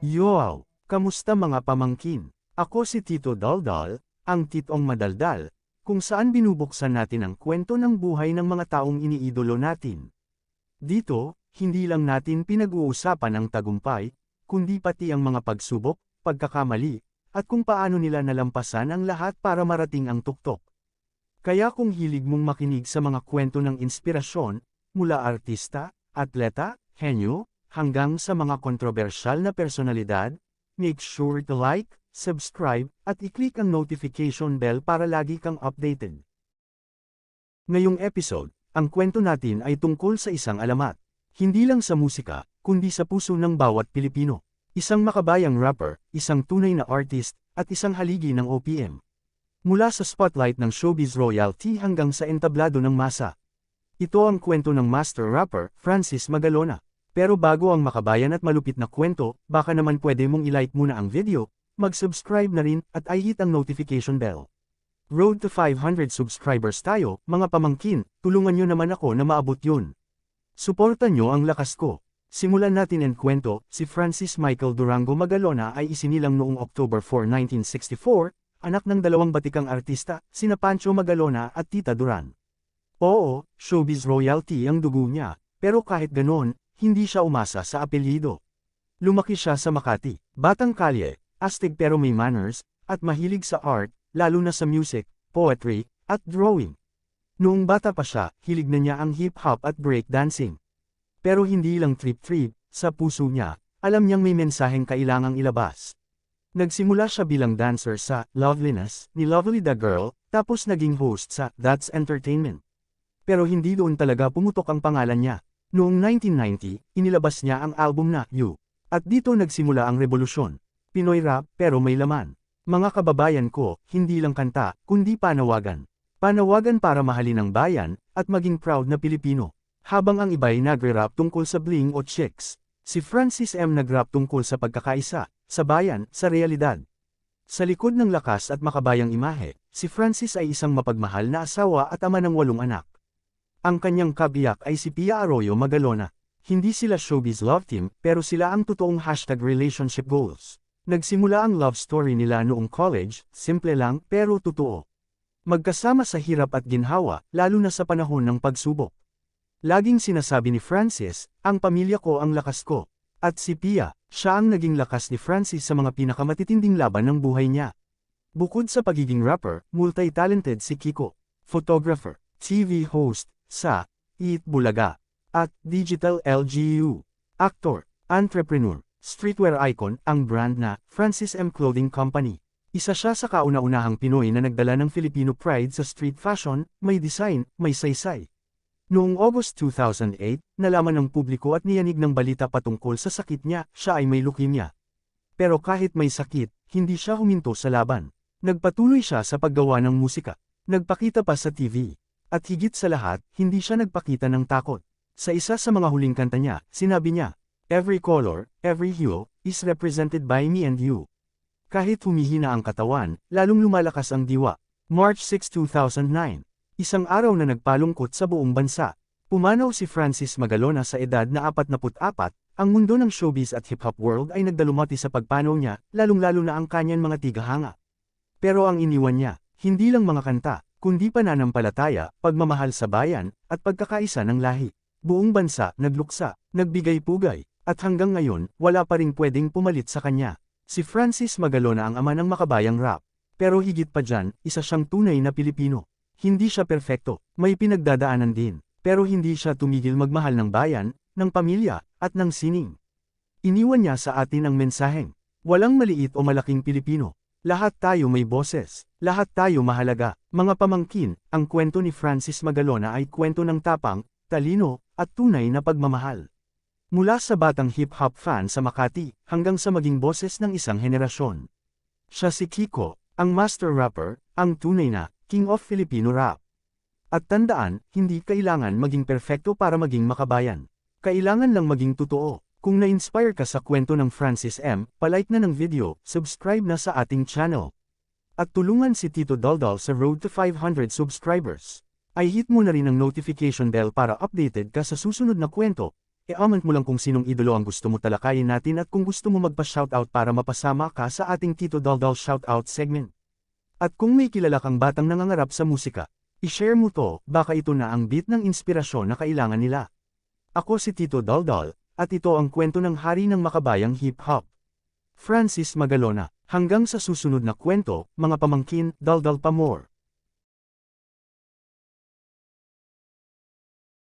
Yoaw! Kamusta mga pamangkin? Ako si Tito Daldal, ang titong madaldal, kung saan binubuksan natin ang kwento ng buhay ng mga taong iniidolo natin. Dito, hindi lang natin pinag-uusapan ang tagumpay, kundi pati ang mga pagsubok, pagkakamali, at kung paano nila nalampasan ang lahat para marating ang tuktok. Kaya kung hilig mong makinig sa mga kwento ng inspirasyon, mula artista, atleta, henyo, hanggang sa mga kontrobersyal na personalidad, make sure to like, subscribe, at i-click ang notification bell para lagi kang updated. Ngayong episode, ang kwento natin ay tungkol sa isang alamat. Hindi lang sa musika, kundi sa puso ng bawat Pilipino. Isang makabayang rapper, isang tunay na artist, at isang haligi ng OPM. Mula sa spotlight ng showbiz royalty hanggang sa entablado ng masa. Ito ang kwento ng master rapper, Francis Magalona. Pero bago ang makabayan at malupit na kwento, baka naman pwede mong i-like muna ang video, mag-subscribe na rin, at i-hit ang notification bell. Road to 500 subscribers tayo, mga pamangkin, tulungan nyo naman ako na maabot yun. Suportan nyo ang lakas ko. Simulan natin ang kwento. Si Francis Michael Durango Magalona ay isinilang noong October 4, 1964, anak ng dalawang batikang artista, sina Pancho Magalona at Tita Duran. Oo, showbiz royalty ang dugo niya, pero kahit ganoon, hindi siya umasa sa apelyido. Lumaki siya sa Makati, batang kalye, astig pero may manners, at mahilig sa art, lalo na sa music, poetry, at drawing. Noong bata pa siya, hilig na niya ang hip-hop at breakdancing. Pero hindi lang trip-trip, sa puso niya, alam niyang may mensaheng kailangang ilabas. Nagsimula siya bilang dancer sa Loveliness ni Lovely the Girl, tapos naging host sa That's Entertainment. Pero hindi doon talaga pumutok ang pangalan niya. Noong 1990, inilabas niya ang album na You. At dito nagsimula ang revolusyon. Pinoy rap pero may laman. Mga kababayan ko, hindi lang kanta, kundi panawagan. Panawagan para mahalin ang bayan, at maging proud na Pilipino. Habang ang iba'y nagre-rap tungkol sa bling o chicks, si Francis M. nag-rap tungkol sa pagkakaisa, sa bayan, sa realidad. Sa likod ng lakas at makabayang imahe, si Francis ay isang mapagmahal na asawa at ama ng 8 anak. Ang kanyang kabiyak ay si Pia Arroyo Magalona. Hindi sila showbiz love team, pero sila ang totoong #relationship goals. Nagsimula ang love story nila noong college, simple lang pero totoo. Magkasama sa hirap at ginhawa, lalo na sa panahon ng pagsubok. Laging sinasabi ni Francis, ang pamilya ko ang lakas ko. At si Pia, siya ang naging lakas ni Francis sa mga pinakamatitinding laban ng buhay niya. Bukod sa pagiging rapper, multi-talented si Kiko. Photographer, TV host, sa Eat Bulaga, at Digital LGU. Actor, entrepreneur, streetwear icon, ang brand na Francis M. Clothing Company. Isa siya sa kauna-unahang Pinoy na nagdala ng Filipino pride sa street fashion, may design, may saysay. Noong August 2008, nalaman ng publiko at niyanig ng balita patungkol sa sakit niya, siya ay may leukemia. Pero kahit may sakit, hindi siya huminto sa laban. Nagpatuloy siya sa paggawa ng musika. Nagpakita pa sa TV. At higit sa lahat, hindi siya nagpakita ng takot. Sa isa sa mga huling kanta niya, sinabi niya, "Every color, every hue, is represented by me and you." Kahit humihina ang katawan, lalong lumalakas ang diwa. March 6, 2009. Isang araw na nagpalungkot sa buong bansa. Pumanaw si Francis Magalona sa edad na 44, ang mundo ng showbiz at hip-hop world ay nagdalumati sa pagpanaw niya, lalong-lalo na ang kanyang mga tigahanga. Pero ang iniwan niya, hindi lang mga kanta, kundi pananampalataya, pagmamahal sa bayan, at pagkakaisa ng lahi. Buong bansa, nagluksa, nagbigay-pugay, at hanggang ngayon, wala pa ring pwedeng pumalit sa kanya. Si Francis Magalona ang ama ng makabayang rap. Pero higit pa dyan, isa siyang tunay na Pilipino. Hindi siya perpekto, may pinagdadaanan din, pero hindi siya tumigil magmahal ng bayan, ng pamilya, at ng sining. Iniwan niya sa atin ang mensaheng, walang maliit o malaking Pilipino. Lahat tayo may boses, lahat tayo mahalaga. Mga pamangkin, ang kwento ni Francis Magalona ay kwento ng tapang, talino, at tunay na pagmamahal. Mula sa batang hip-hop fan sa Makati, hanggang sa maging boses ng isang henerasyon. Siya si Kiko, ang master rapper, ang tunay na King of Filipino Rap. At tandaan, hindi kailangan maging perfecto para maging makabayan. Kailangan lang maging totoo. Kung na-inspire ka sa kwento ng Francis M., palike na ng video, subscribe na sa ating channel. At tulungan si Tito Daldal sa road to 500 subscribers. Ay hit mo na rin ang notification bell para updated ka sa susunod na kwento, i-comment mo lang kung sinong idolo ang gusto mo talakayin natin at kung gusto mo magpa-shoutout para mapasama ka sa ating Tito Daldal Shoutout segment. At kung may kilala kang batang nangangarap sa musika, i-share mo to, baka ito na ang beat ng inspirasyon na kailangan nila. Ako si Tito Daldal, at ito ang kwento ng hari ng makabayang hip-hop. Francis Magalona, hanggang sa susunod na kwento, mga pamangkin, daldal pa more.